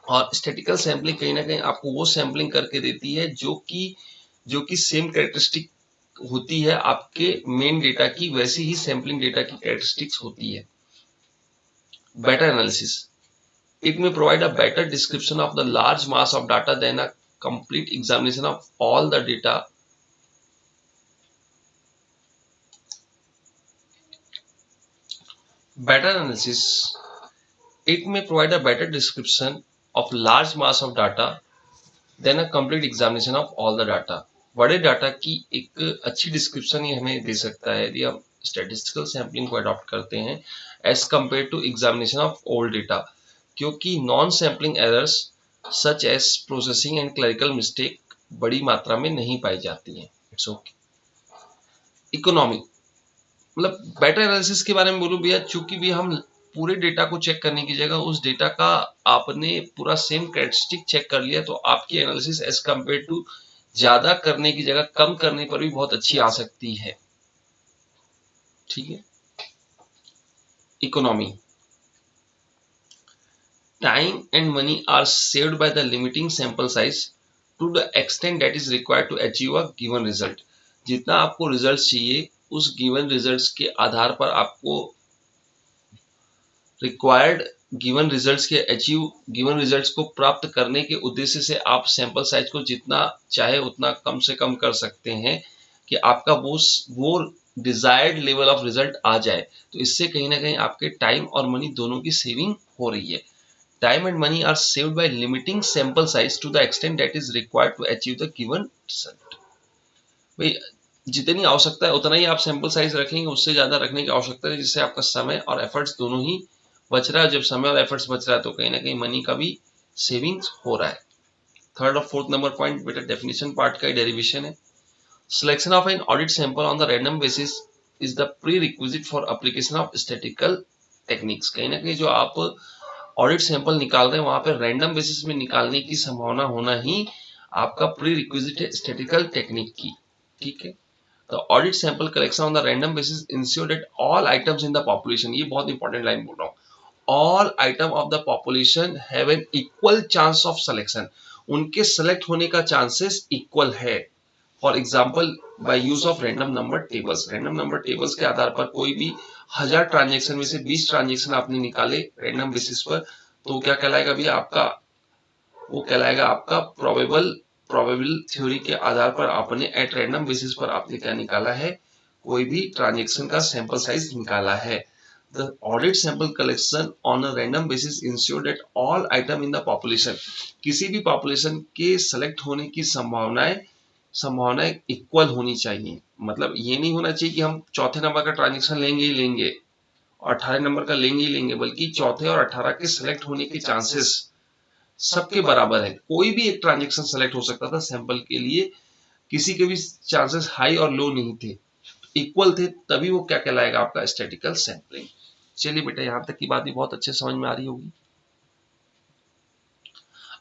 और स्टैटिकल सैम्पलिंग कहीं ना कहीं आपको वो सैम्पलिंग करके देती है जो कि सेम कैरेक्टरिस्टिक होती है आपके मेन डेटा की, वैसी ही सैम्पलिंग डेटा की कैरेक्टरिस्टिक्स होती है. Better analysis. It may provide a better description of the large mass of data than a complete examination of all the data. Better analysis. It may provide a better description of large mass of data than a complete examination of all the data. बड़े data की एक अच्छी description ही हमें दे सकता है यदि हम statistical sampling को अडॉप्ट करते हैं as compare to examination of old data, क्योंकि non sampling errors such as processing and clerical mistake बड़ी मात्रा में नहीं पाई जाती हैं. It's okay. इकोनॉमी. मतलब बेटर एनालिसिस के बारे में बोलूं भैया, चूंकि भी हम पूरे डेटा को चेक करने की जगह उस डेटा का आपने पूरा सेम कैरेक्टरिस्टिक चेक कर लिया, तो आपकी एनालिसिस एज कंपेयर टू ज्यादा करने की जगह कम करने पर भी बहुत अच्छी आ सकती है. ठीक है. Economy. Time and money are saved by the limiting sample size to the extent that is required to achieve a given result. जितना आपको रिजल्ट चाहिए उस गिवन रिजल्ट्स के आधार पर आपको रिक्वायर्ड गिवन रिजल्ट्स के अचीव गिवन रिजल्ट्स को प्राप्त करने के उद्देश्य से आप सैंपल साइज को जितना चाहे उतना कम से कम कर सकते हैं कि आपका वो डिजायर्ड लेवल ऑफ रिजल्ट आ जाए. तो इससे कहीं ना कहीं आपके टाइम और मनी दोनों की सेविंग हो रही है. Time and money are saved by limiting sample size to the extent that is required to achieve the given result. भाई जितनी आवश्यकता है उतना ही आप सैंपल साइज रखेंगे, उससे ज्यादा रखने की आवश्यकता है जिससे आपका समय और एफर्ट्स दोनों ही बच रहा है. जब समय और एफर्ट्स बच रहा है तो कहीं ना कहीं मनी का भी सेविंग्स हो रहा है. थर्ड और फोर्थ नंबर पॉइंट बेटा डेफिनेशन पार्ट का ही डेरिवेशन है. Selection of an audit sample on the random basis is the pre requisite for application of statistical techniques. कहीं ना कहीं जो आप ऑडिट सैंपल निकाल रहे हैं वहां पर रैंडम बेसिस में निकालने की संभावना होना ही आपका प्री रिक्विजिट है स्टैटिकल टेक्निक की. ठीक है. The audit sample collection on the random basis ensure that all items in the population, ये बहुत इंपॉर्टेंट लाइन बोल रहा हूँ, all item of the population have an equal chance of selection. उनके सेलेक्ट होने का चांसेस इक्वल है. For example by use of random number tables. Random number tables के आधार पर कोई भी 1000 ट्रांजेक्शन में से 20 ट्रांजेक्शन आपने निकाले रैंडम बेसिस पर, तो क्या कहलाएगा भी आपका, वो कहलाएगा आपका प्रोबेबल थ्योरी के आधार पर आपने एट रैंडम बेसिस पर आपने क्या निकाला है, कोई भी ट्रांजेक्शन का सैंपल साइज निकाला है. The audit sample collection on a random basis ensure that all item in the population, किसी भी पॉपुलेशन के सेलेक्ट होने की संभावनाएं इक्वल होनी चाहिए. मतलब ये नहीं होना चाहिए कि हम चौथे नंबर का ट्रांजेक्शन लेंगे ही लेंगे और 18 नंबर का लेंगे ही लेंगे, बल्कि चौथे और 18 के सेलेक्ट होने के चांसेस सबके बराबर है. कोई भी एक ट्रांजेक्शन सेलेक्ट हो सकता था सैंपल के लिए, किसी के भी चांसेस हाई और लो नहीं थे, इक्वल थे, तभी वो क्या कहलाएगा आपका स्टैटिकल सैंपलिंग. चलिए बेटा, यहां तक की बात भी बहुत अच्छे समझ में आ रही होगी.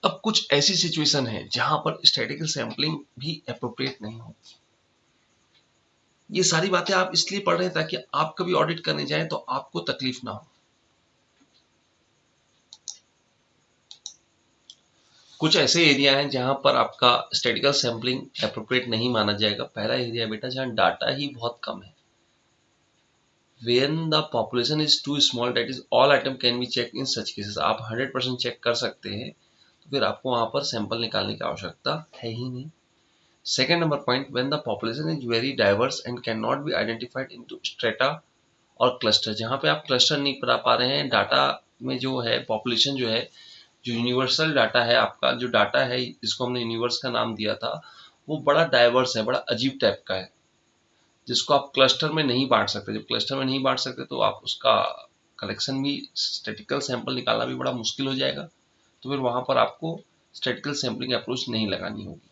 अब कुछ ऐसी सिचुएशन है जहां पर स्टैटिकल सैंपलिंग भी एप्रोप्रिएट नहीं हो। ये सारी बातें आप इसलिए पढ़ रहे हैं ताकि आप कभी ऑडिट करने जाएं तो आपको तकलीफ ना हो। कुछ ऐसे एरिया हैं जहां पर आपका स्टैटिकल सैंपलिंग एप्रोप्रिएट नहीं माना जाएगा। पहला एरिया बेटा जहां डाटा ही बहुत कम है, when the population is too small that is all item can be checked in such cases। आप 100% चेक कर सकते हैं तो फिर आपको वहां पर सैंपल निकालने की आवश्यकता है ही नहीं। Second number point, when the population is very diverse and cannot be identified into strata और क्लस्टर। जहां पे आप क्लस्टर नहीं बना पा रहे हैं, डाटा में जो है पॉपुलेशन जो है, जो यूनिवर्सल डाटा है आपका, जो डाटा है जिसको हमने यूनिवर्स का नाम दिया था, वो बड़ा डाइवर्स है, बड़ा अजीब टाइप का है, जिसको आप क्लस्टर में नहीं बांट सकते। जब क्लस्टर में नहीं बांट सकते तो आप उसका कलेक्शन भी, स्टैटिकल सैंपल निकालना भी बड़ा मुश्किल हो जाएगा। तो फिर वहां पर आपको स्टैटिकल सैंपलिंग अप्रोच नहीं लगानी होगी।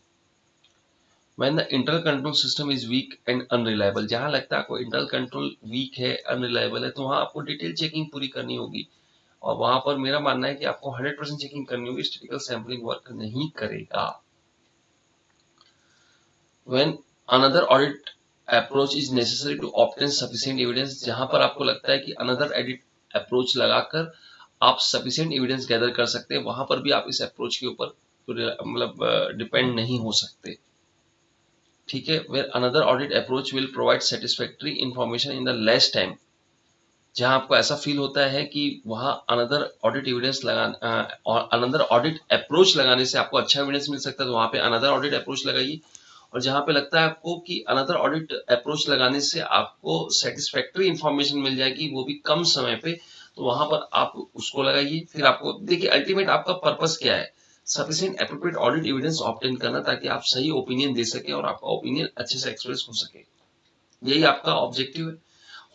When the internal control system is weak and unreliable, जहां लगता है आपको इंटरनल कंट्रोल वीक है, अनरिलायबल है, तो वहां आपको डिटेल चेकिंग पूरी करनी होगी। और वहां पर मेरा मानना है कि आपको 100% चेकिंग करनी होगी, स्टैटिकल सैंपलिंग वर्क नहीं करेगा। When another audit approach is necessary to obtain sufficient evidence, जहां पर आपको लगता है कि another audit approach लगाकर आप sufficient evidence गैदर कर सकते हैं, वहां पर भी आप इस अप्रोच के ऊपर मतलब डिपेंड नहीं हो सकते। ठीक है, where another audit approach will provide satisfactory information in the less time, जहां आपको ऐसा फील होता है कि वहां अनदर ऑडिट एविडेंस और अनदर ऑडिट अप्रोच लगाने से आपको अच्छा एविडेंस मिल सकता है, तो वहां पे अनदर ऑडिट अप्रोच लगाइए। और जहां पे लगता है आपको कि अनदर ऑडिट अप्रोच लगाने से आपको सेटिस्फैक्टरी इंफॉर्मेशन मिल जाएगी, वो भी कम समय पे, तो वहां पर आप उसको लगाइए। फिर आपको देखिए अल्टीमेट आपका पर्पस क्या है, sufficient appropriate audit evidence obtain करना, ताकि आप सही ओपिनियन दे सके और आपका ओपिनियन अच्छे से एक्सप्रेस हो सके। यही आपका ऑब्जेक्टिव है।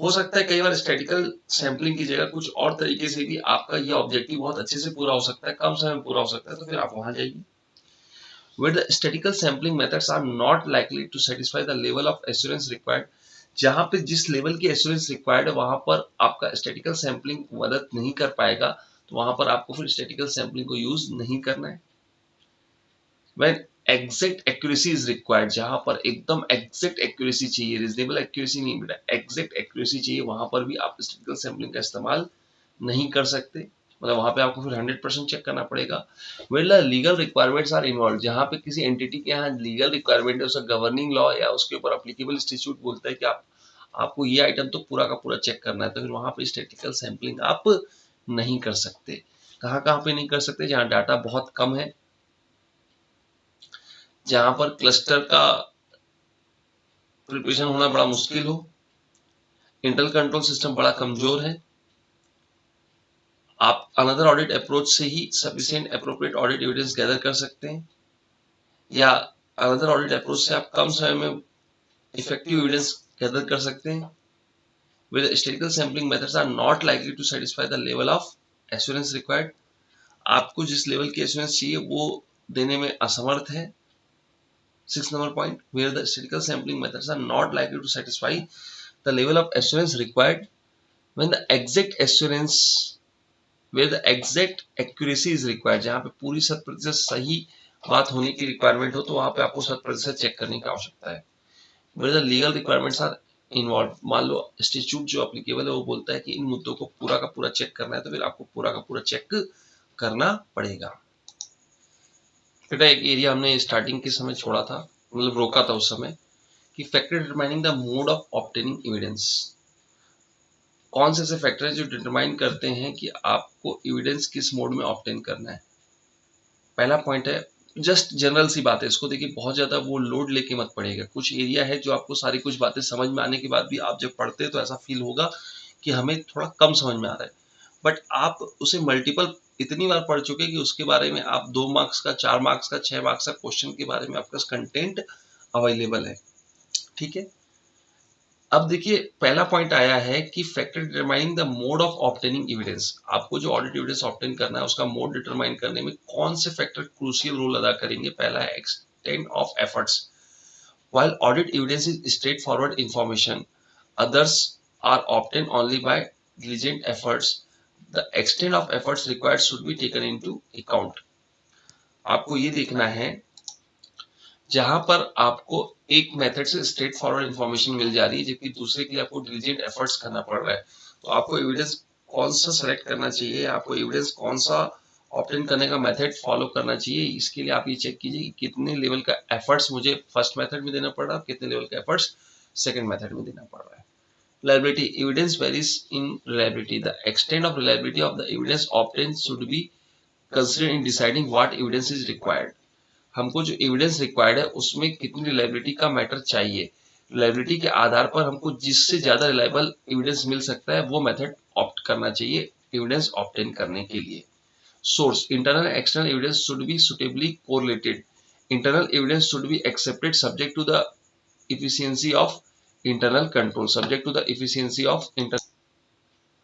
हो सकता है कई बार स्टैटिकल सैंपलिंग की जगह कुछ और तरीके से भी आपका ये ऑब्जेक्टिव बहुत अच्छे से पूरा हो सकता है, कम समय में पूरा हो सकता है, तो फिर आप वहां जाइए। Where the statistical sampling methods are not likely to satisfy the level of assurance required, जहां पे जिस लेवल की एश्योरेंस रिक्वायर्ड है वहां पर आपका स्टैटिकल सैंपलिंग मदद नहीं कर पाएगा, तो वहां पर आपको फिर स्टैटिकल सैंपलिंग को यूज नहीं करना है। When exact accuracy is required, जहां पर एकदम एग्जैक्ट एक्यूरेसी चाहिए, रीजनेबल एक्यूरेसी नहीं बेटा, एग्जैक्ट एक्यूरेसी चाहिए, वहां पर भी आप स्टैटिकल सैंपलिंग का इस्तेमाल नहीं कर सकते, मतलब वहां पे आपको फिर 100% चेक करना पड़ेगा। Well the legal requirements are involve, जहां पे किसी एंटिटी के यहाँ लीगल रिक्वायरमेंट है, उसका गवर्निंग लॉ या उसके ऊपर अप्लीकेबल इंस्टीट्यूट बोलता है कि आपको ये आइटम तो पूरा का पूरा चेक करना है, तो फिर वहां पे स्टैटिकल सैंपलिंग आप नहीं कर सकते। कहाँ कहाँ पे नहीं कर सकते, जहाँ डाटा बहुत कम है, जहां पर क्लस्टर का प्रिपरेशन होना बड़ा मुश्किल हो, इंटरनल कंट्रोल सिस्टम बड़ा कमजोर है, आप अनदर ऑडिट अप्रोच से ही sufficient appropriate audit evidence gather कर सकते हैं, या अनदर ऑडिट अप्रोच से आप कम समय में इफेक्टिव एविडेंस गैदर कर सकते हैं। Where the statistical sampling methods are not likely to satisfy the level of assurance required, आपको जिस लेवल की एश्योरेंस चाहिए वो देने में असमर्थ है। 6 number point, where the statistical sampling methods are not likely to satisfy the level of assurance required when the exact assurance, where the exact accuracy is required, जहाँ पे पूरी 100% सही बात होने की रिक्वायरमेंट हो, तो वहां पे आपको 100% चेक करने की आवश्यकता है। where the legal requirements are involved, मान लो इंस्टीट्यूट जो अप्लीकेबल है वो बोलता है कि इन मुद्दों को पूरा का पूरा चेक करना है, तो फिर आपको पूरा का पूरा चेक करना पड़ेगा। बेटा एक एरिया हमने स्टार्टिंग के समय छोड़ा था, मतलब रोका था उस समय, कि factor determining the mode of obtaining evidence. कौन से ऐसे फैक्टर हैं जो डिटरमाइन करते हैं कि आपको एविडेंस किस मोड में ऑब्टेन करना है। पहला पॉइंट है, जस्ट जनरल सी बात है, इसको देखिए बहुत ज्यादा वो लोड लेके मत पड़ेगा। कुछ एरिया है जो आपको सारी कुछ बातें समझ में आने के बाद भी आप जब पढ़ते हैं तो ऐसा फील होगा कि हमें थोड़ा कम समझ में आ रहा है, बट आप उसे मल्टीपल इतनी बार पढ़ चुके कि उसके बारे में आप 2 मार्क्स का, 4 मार्क्स का, 6 मार्क्स का क्वेश्चन के बारे में आपका कंटेंट अवेलेबल है। ठीक है, अब देखिए पहला पॉइंट आया है कि factor determining the mode of obtaining evidence. आपको जो ऑडिट एविडेंस ऑब्टेन करना है उसका मोड डिटरमाइन करने में कौन से फैक्टर क्रूशियल रोल अदा करेंगे। पहला है extent of efforts. While audit evidence is straight forward information, others are obtained only by diligent efforts, the extent of efforts required should be taken into account। आपको ये देखना है जहां पर आपको एक मेथड से स्ट्रेट फॉरवर्ड इन्फॉर्मेशन मिल जा रही है जबकि दूसरे के लिए आपको डिलीजेंट एफर्ट्स करना पड़ रहा है, तो आपको एविडेंस कौन सा सेलेक्ट करना चाहिए, आपको एविडेंस कौन सा ऑप्टेन करने का मेथड फॉलो करना चाहिए। इसके लिए आप ये चेक कीजिए कि कितने लेवल का एफर्ट्स मुझे फर्स्ट मेथड में देना पड़ रहा है, कितने लेवल का एफर्ट्स सेकंड मेथड में देना पड़ रहा है। Reliability evidence varies in reliability. The extent of reliability of the evidence obtained should be considered in deciding what evidence is required. हमको जो एविडेंस रिक्वायर्ड है उसमें कितनी रिलायबिलिटी का मैटर चाहिए। रिलायबिलिटी के आधार पर हमको जिससे ज्यादा रिलायबल एविडेंस मिल सकता है वो मेथड ऑप्ट करना चाहिए एविडेंस ऑब्टेन करने के लिए। Source internal external evidence should be suitably correlated. Internal evidence should be accepted subject to the efficiency of internal control. Subject to the efficiency of internal,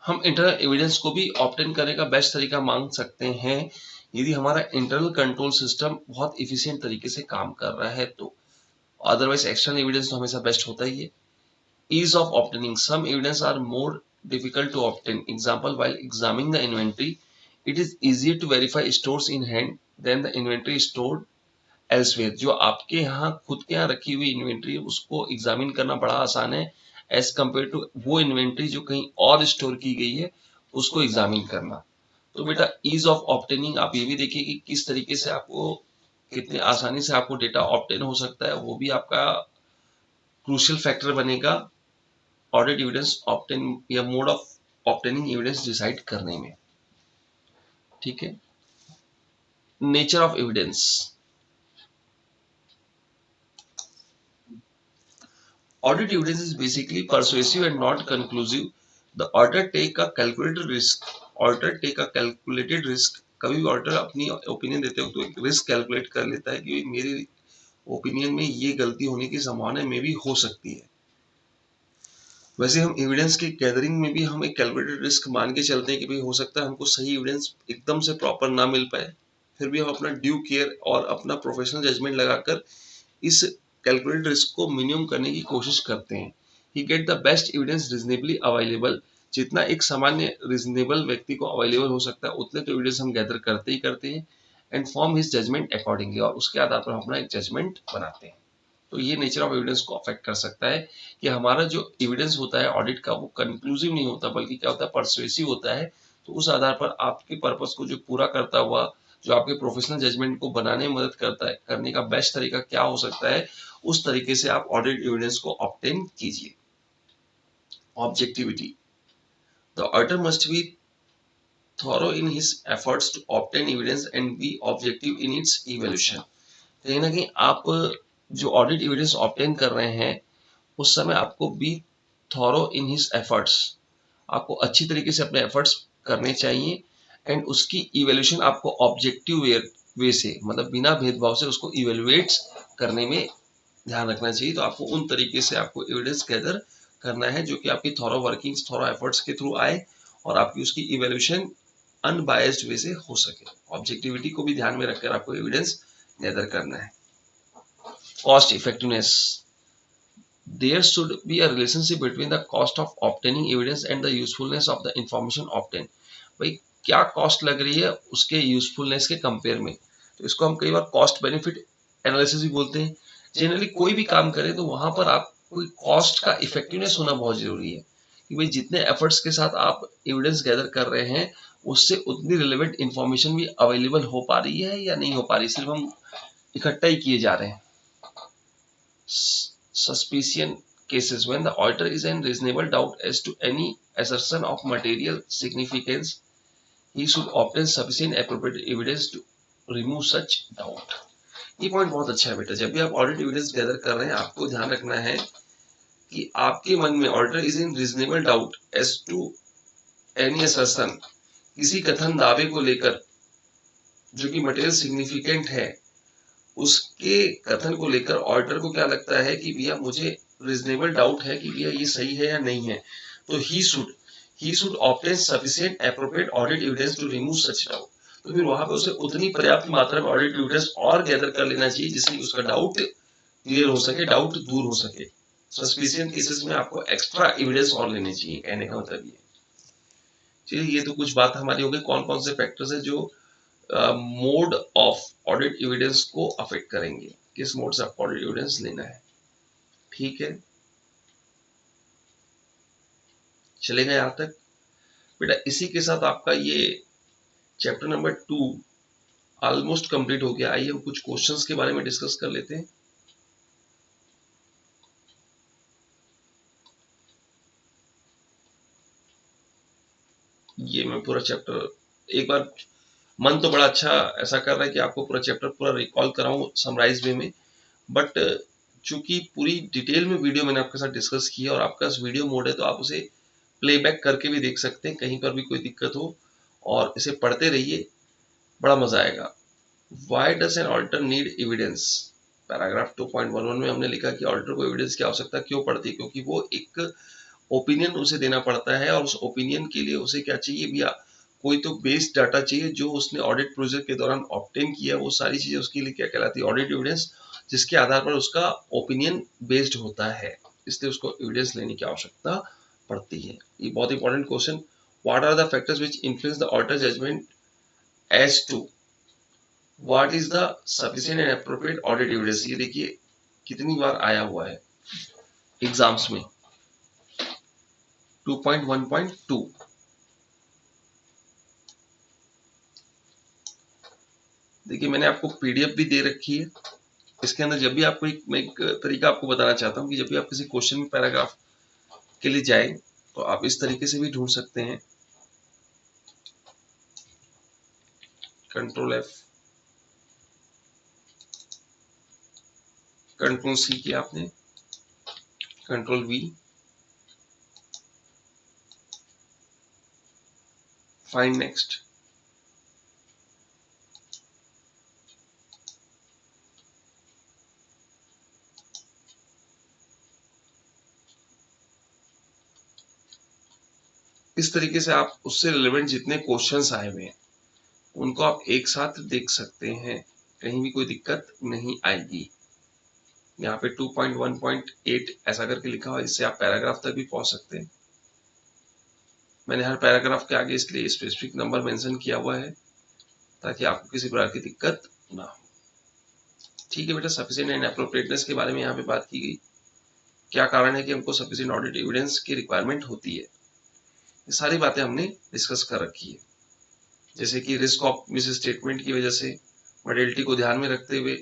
हम internal evidence को भी obtain करने का best तरीका मांग सकते हैं यदि हमारा इंटरनल कंट्रोल सिस्टम बहुत इफिशियंट तरीके से काम कर रहा है तो। अदरवाइज एक्सटर्नल एविडेंस तो हमेशा बेस्ट होता ही है। Ease of obtaining, some evidence are more difficult to obtain. Example, while examining the inventory it is easier to verify stores in hand than the inventory stored elsewhere. जो आपके यहाँ खुद के यहाँ रखी हुई इन्वेंट्री है उसको एग्जामिन करना बड़ा आसान है एज कम्पेयर टू वो इन्वेंट्री जो कहीं और स्टोर की गई है उसको एग्जामिन करना। तो बेटा ईज ऑफ ऑप्टेनिंग आप ये भी देखिए कि किस तरीके से आपको कितने आसानी से आपको डेटा ऑप्टेन हो सकता है, वो भी आपका क्रूशियल फैक्टर बनेगा ऑडिट एविडेंस ऑप्टेन या mode of obtaining evidence decide करने में। ठीक है। Nature of evidence, audit evidence is basically persuasive and not conclusive. The auditor take a calculated risk. Auditor take a calculated risk. कभी भी auditor अपनी opinion देते हो तो एक रिस्क कैलकुलेट कर लेता है कि मेरी ओपिनियन में ये गलती होने की संभावना में भी हो सकती है। वैसे हम एविडेंस के गैदरिंग में भी हम एक कैलकुलेटेड रिस्क मान के चलते हैं कि भाई हो सकता है हमको सही एविडेंस एकदम से प्रॉपर ना मिल पाए, फिर भी हम अपना ड्यू केयर और अपना प्रोफेशनल जजमेंट लगाकर इस कैलकुलेटेड रिस्क को मिनिमम करने की कोशिश करते हैं। He get the best evidence reasonably available. जितना एक सामान्य रीजनेबल व्यक्ति को अवेलेबल हो सकता है उतने तो एविडेंस हम गैदर करते ही करते हैं and form his judgement accordingly, और उसके आधार पर हम अपना एक जजमेंट बनाते हैं। तो ये नेचर ऑफ एविडेंस को अफेक्ट कर सकता है कि हमारा जो एविडेंस होता है ऑडिट का वो कंक्लूसिव नहीं होता बल्कि क्या होता है परसुएसिव होता है। तो उस आधार पर आपके पर्पस को जो पूरा करता हुआ जो आपके प्रोफेशनल जजमेंट को बनाने में मदद करता है, करने का बेस्ट तरीका क्या हो सकता है उस तरीके से आप ऑडिट एविडेंस को ऑब्टेन कीजिए। Objectivity, the auditor must be thorough in his efforts to obtain evidence and be objective in its evaluation. कहीं ना कहीं आप जो ऑडिट एविडेंस ऑब्टेन कर रहे हैं उस समय आपको be thorough in his efforts, आपको अच्छी तरीके से अपने एफर्ट्स करने चाहिए एंड उसकी इवैल्यूएशन आपको ऑब्जेक्टिव वे से मतलब बिना भेदभाव से उसको इवेलुएट करने में ध्यान रखना चाहिए। तो आपको उन तरीके से आपको एविडेंस गैदर करना है जो कि आपकी थॉरो वर्किंग्स थॉरो एफर्ट्स के थ्रू आए और आपकी उसकी इवेल्यूशन अनबायस्ड वे से हो सके। ऑब्जेक्टिविटी को भी ध्यान में रखकर आपको एविडेंस गैदर करना है। Cost effectiveness, there should be a relationship between the cost of obtaining evidence and the usefulness of the information obtained। भाई क्या कॉस्ट लग रही है उसके यूजफुलनेस के कंपेयर में, तो इसको हम कई बार कॉस्ट बेनिफिट एनालिसिस भी बोलते हैं। जनरली कोई भी काम करें तो वहां पर आप कोई कॉस्ट का इफेक्टिवनेस होना बहुत जरूरी है कि भाई जितने एफर्ट्स के साथ आप एविडेंस गैदर कर रहे हैं उससे उतनी रिलेवेंट इंफॉर्मेशन भी अवेलेबल हो पा रही है या नहीं हो पा रही, सिर्फ हम इकट्ठा ही किए जा रहे हैं। Suspicion cases, when the auditor is in reasonable doubt as to any assertion of material significance, he should obtain sufficient appropriate evidence to remove such doubt। ये पॉइंट बहुत अच्छा है बेटा, जब भी आप ऑडिट एविडेंस गैदर कर रहे हैं आपको ध्यान रखना है कि आपके मन में auditor is in reasonable doubt as to any assertion, किसी कथन दावे को लेकर जो कि मटेरियल सिग्निफिकेंट है उसके कथन को लेकर ऑडिटर को क्या लगता है कि भैया मुझे रीजनेबल डाउट है कि भैया ये सही है या नहीं है, तो he should obtain sufficient appropriate audit evidence to remove such doubt. तो फिर वहां पे उसे उतनी पर्याप्त मात्रा में ऑडिट एविडेंस और गैदर कर लेना चाहिए जिससे उसका डाउट क्लियर हो सके, डाउट दूर हो सके। सस्पिशियन केसेस में आपको एक्स्ट्रा एविडेंस और लेने चाहिए, कहने का मतलब ये। चलिए ये तो कुछ बात हमारी हो गई कौन कौन से फैक्टर्स है जो मोड ऑफ ऑडिट एविडेंस को अफेक्ट करेंगे, किस मोड से आपको ऑडिट एविडेंस लेना है। ठीक है, चलेगा यहाँ तक बेटा। इसी के साथ आपका ये चैप्टर नंबर 2 ऑलमोस्ट कंप्लीट हो गया। आइए हम कुछ क्वेश्चंस के बारे में डिस्कस कर लेते हैं। ये मैं पूरा चैप्टर एक बार, मन तो बड़ा अच्छा ऐसा कर रहा है कि आपको पूरा चैप्टर पूरा रिकॉल कराऊं समराइज वे में, बट चूंकि पूरी डिटेल में वीडियो मैंने आपके साथ डिस्कस की है और आपका वीडियो मोड है तो आप उसे प्लेबैक करके भी देख सकते हैं कहीं पर भी कोई दिक्कत हो, और इसे पढ़ते रहिए, बड़ा मजा आएगा। Why does an auditor need evidence? Paragraph 2.11 में हमने लिखा कि ऑडिटर को एविडेंस की आवश्यकता क्यों पड़ती है, क्योंकि वो एक ओपिनियन उसे देना पड़ता है और उस ओपिनियन के लिए उसे क्या चाहिए भैया, कोई तो बेस्ड डाटा चाहिए जो उसने ऑडिट प्रोजेक्ट के दौरान ऑब्टेन किया, वो सारी चीजें उसके लिए क्या कहलाती है, ऑडिट एविडेंस, जिसके आधार पर उसका ओपिनियन बेस्ड होता है, इसलिए उसको एविडेंस लेने की आवश्यकता पड़ती है। ये बहुत important question, what are the factors which influence the auditor judgement as to what is the sufficient and appropriate audit evidence. ये देखिए कितनी बार आया हुआ है एग्जाम्स में। 2.1.2 देखिए मैंने आपको पीडीएफ भी दे रखी है। इसके अंदर जब भी आपको मैं एक तरीका आपको बताना चाहता हूँ कि जब भी आप किसी क्वेश्चन में पैराग्राफ के लिए जाए तो आप इस तरीके से भी ढूंढ सकते हैं। कंट्रोल F, कंट्रोल C किया आपने, कंट्रोल V, फाइंड नेक्स्ट। इस तरीके से आप उससे रिलेवेंट जितने क्वेश्चंस आए हुए हैं उनको आप एक साथ देख सकते हैं, कहीं भी कोई दिक्कत नहीं आएगी। यहाँ पे 2.1.8 ऐसा करके लिखा हुआ है, इससे आप पैराग्राफ तक भी पहुंच सकते हैं। मैंने हर पैराग्राफ के आगे इसलिए स्पेसिफिक नंबर मेंशन किया हुआ है ताकि आपको किसी प्रकार की दिक्कत ना हो। ठीक है बेटा, सफिशिएंट एंड एप्रोप्रिएटनेस के बारे में यहाँ पे बात की गई, क्या कारण है कि हमको सफिशिएंट ऑडिट एविडेंस की रिक्वायरमेंट होती है, ये सारी बातें हमने डिस्कस कर रखी है। जैसे कि रिस्क ऑफ मिस स्टेटमेंट की वजह से, मॉडलिटी को ध्यान में रखते हुए,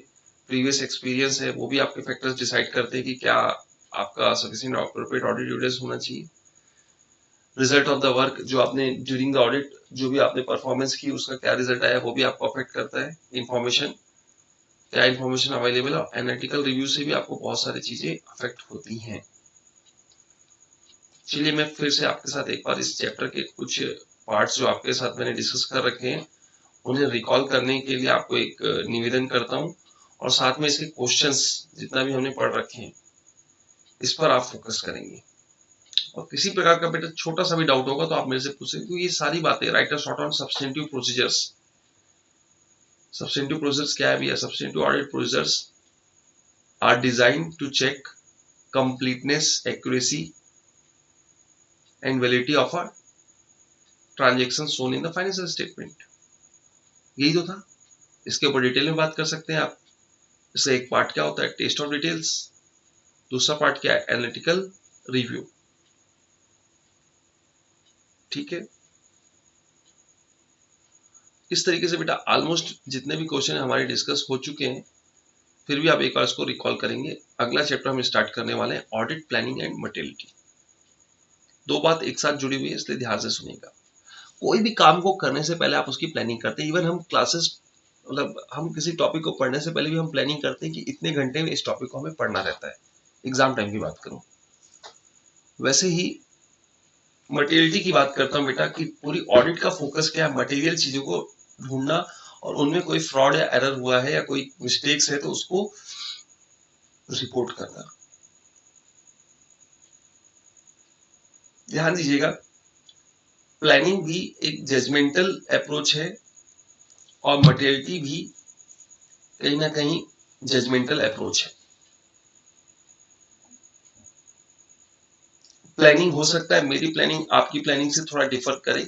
प्रीवियस एक्सपीरियंस है वो भी आपके फैक्टर्स डिसाइड करते हैं कि क्या आपका सफिशिएंट एप्रोप्रिएट ऑडिट एविडेंस होना चाहिए। रिजल्ट ऑफ द वर्क, जो आपने ड्यूरिंग द ऑडिट जो भी आपने परफॉर्मेंस की उसका क्या रिजल्ट आया वो भी आपको अफेक्ट करता है। इंफॉर्मेशन, क्या इंफॉर्मेशन अवेलेबल है, एनालिटिकल रिव्यू से भी आपको बहुत सारी चीजें अफेक्ट होती हैं। चलिए मैं फिर से आपके साथ एक बार इस चैप्टर के कुछ पार्ट्स जो आपके साथ मैंने डिस्कस कर रखे हैं उन्हें रिकॉल करने के लिए आपको एक निवेदन करता हूं, और साथ में इसके क्वेश्चंस जितना भी हमने पढ़ रखे हैं इस पर आप फोकस करेंगे। और किसी प्रकार का बेटा छोटा सा भी डाउट होगा तो आप मेरे से पूछ सकते, क्योंकि ये सारी बातें write a short on substantive procedures. Substantive procedures क्या है भैया, substantive audit procedures are designed to check completeness, accuracy and validity of a transaction shown in the financial statement. यही तो था, इसके ऊपर डिटेल में बात कर सकते हैं आप। इससे एक पार्ट क्या होता है, टेस्ट ऑफ डिटेल्स, दूसरा पार्ट क्या है, एनालिटिकल रिव्यू। ठीक है, इस तरीके से बेटा ऑलमोस्ट जितने भी क्वेश्चन हमारे डिस्कस हो चुके हैं, फिर भी आप एक बार इसको रिकॉल करेंगे। अगला चैप्टर हम स्टार्ट करने वाले हैं ऑडिट प्लानिंग एंड मटेरियलिटी। दो बात एक साथ जुड़ी हुई है इसलिए ध्यान से सुनिएगा। कोई भी काम को करने से पहले आप उसकी प्लानिंग करते हैं। इवन हम क्लासेस, मतलब हम किसी टॉपिक को पढ़ने से पहले भी हम प्लानिंग करते हैं कि इतने घंटे में इस टॉपिक को हमें पढ़ना रहता है। एग्जाम टाइम की बात करूं, वैसे ही मटेरियलिटी की बात करता हूं बेटा कि पूरी ऑडिट का फोकस क्या है, मटेरियल चीजों को ढूंढना और उनमें कोई फ्रॉड या एरर हुआ है या कोई मिस्टेक्स है तो उसको रिपोर्ट करना। ध्यान दीजिएगा, प्लानिंग भी एक जजमेंटल अप्रोच है और मटेरियलिटी भी कहीं ना कहीं जजमेंटल अप्रोच है। प्लानिंग हो सकता है मेरी प्लानिंग आपकी प्लानिंग से थोड़ा डिफर करे,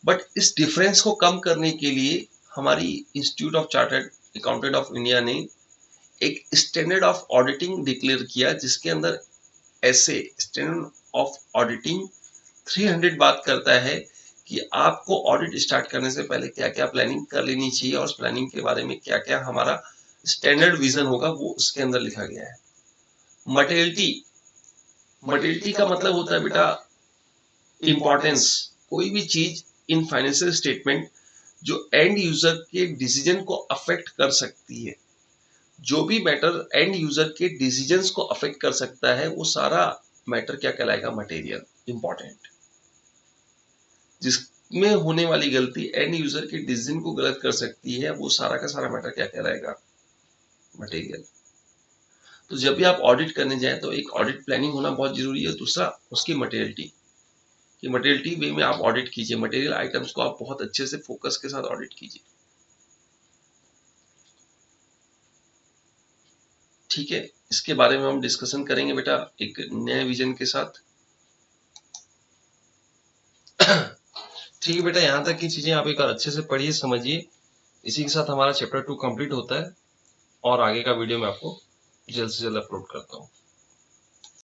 बट इस डिफरेंस को कम करने के लिए हमारी institute of chartered accountant of India ने एक स्टैंडर्ड ऑफ ऑडिटिंग डिक्लेयर किया, जिसके अंदर ऐसे स्टैंडर्ड ऑफ ऑडिटिंग 300 बात करता है कि आपको ऑडिट स्टार्ट करने से पहले क्या क्या प्लानिंग कर लेनी चाहिए, और उस प्लानिंग के बारे में क्या क्या हमारा स्टैंडर्ड विजन होगा वो उसके अंदर लिखा गया है। मटेरियलिटी, मटेरियलिटी का मतलब होता है बेटा इंपॉर्टेंस। कोई भी चीज इन फाइनेंशियल स्टेटमेंट जो एंड यूजर के डिसीजन को अफेक्ट कर सकती है, जो भी मैटर एंड यूजर के डिसीजंस को अफेक्ट कर सकता है, वो सारा मैटर क्या कहलाएगा, मटेरियल इंपॉर्टेंट। जिसमें होने वाली गलती एंड यूजर के डिसीजन को गलत कर सकती है, वो सारा का सारा मैटर क्या कहलाएगा, मटेरियल। तो जब भी आप ऑडिट करने जाएं तो एक ऑडिट प्लानिंग होना बहुत जरूरी है। दूसरा उसकी मटेरियलिटी, कि मटेरियलिटी वे में आप ऑडिट कीजिए, मटेरियल आइटम्स को आप बहुत अच्छे से फोकस के साथ ऑडिट कीजिए। ठीक है, इसके बारे में हम डिस्कशन करेंगे बेटा एक नए विजन के साथ। ठीक है बेटा, यहाँ तक की चीजें आप एक बार अच्छे से पढ़िए, समझिए। इसी के साथ हमारा चैप्टर 2 कंप्लीट होता है, और आगे का वीडियो मैं आपको जल्द से जल्द अपलोड करता हूँ।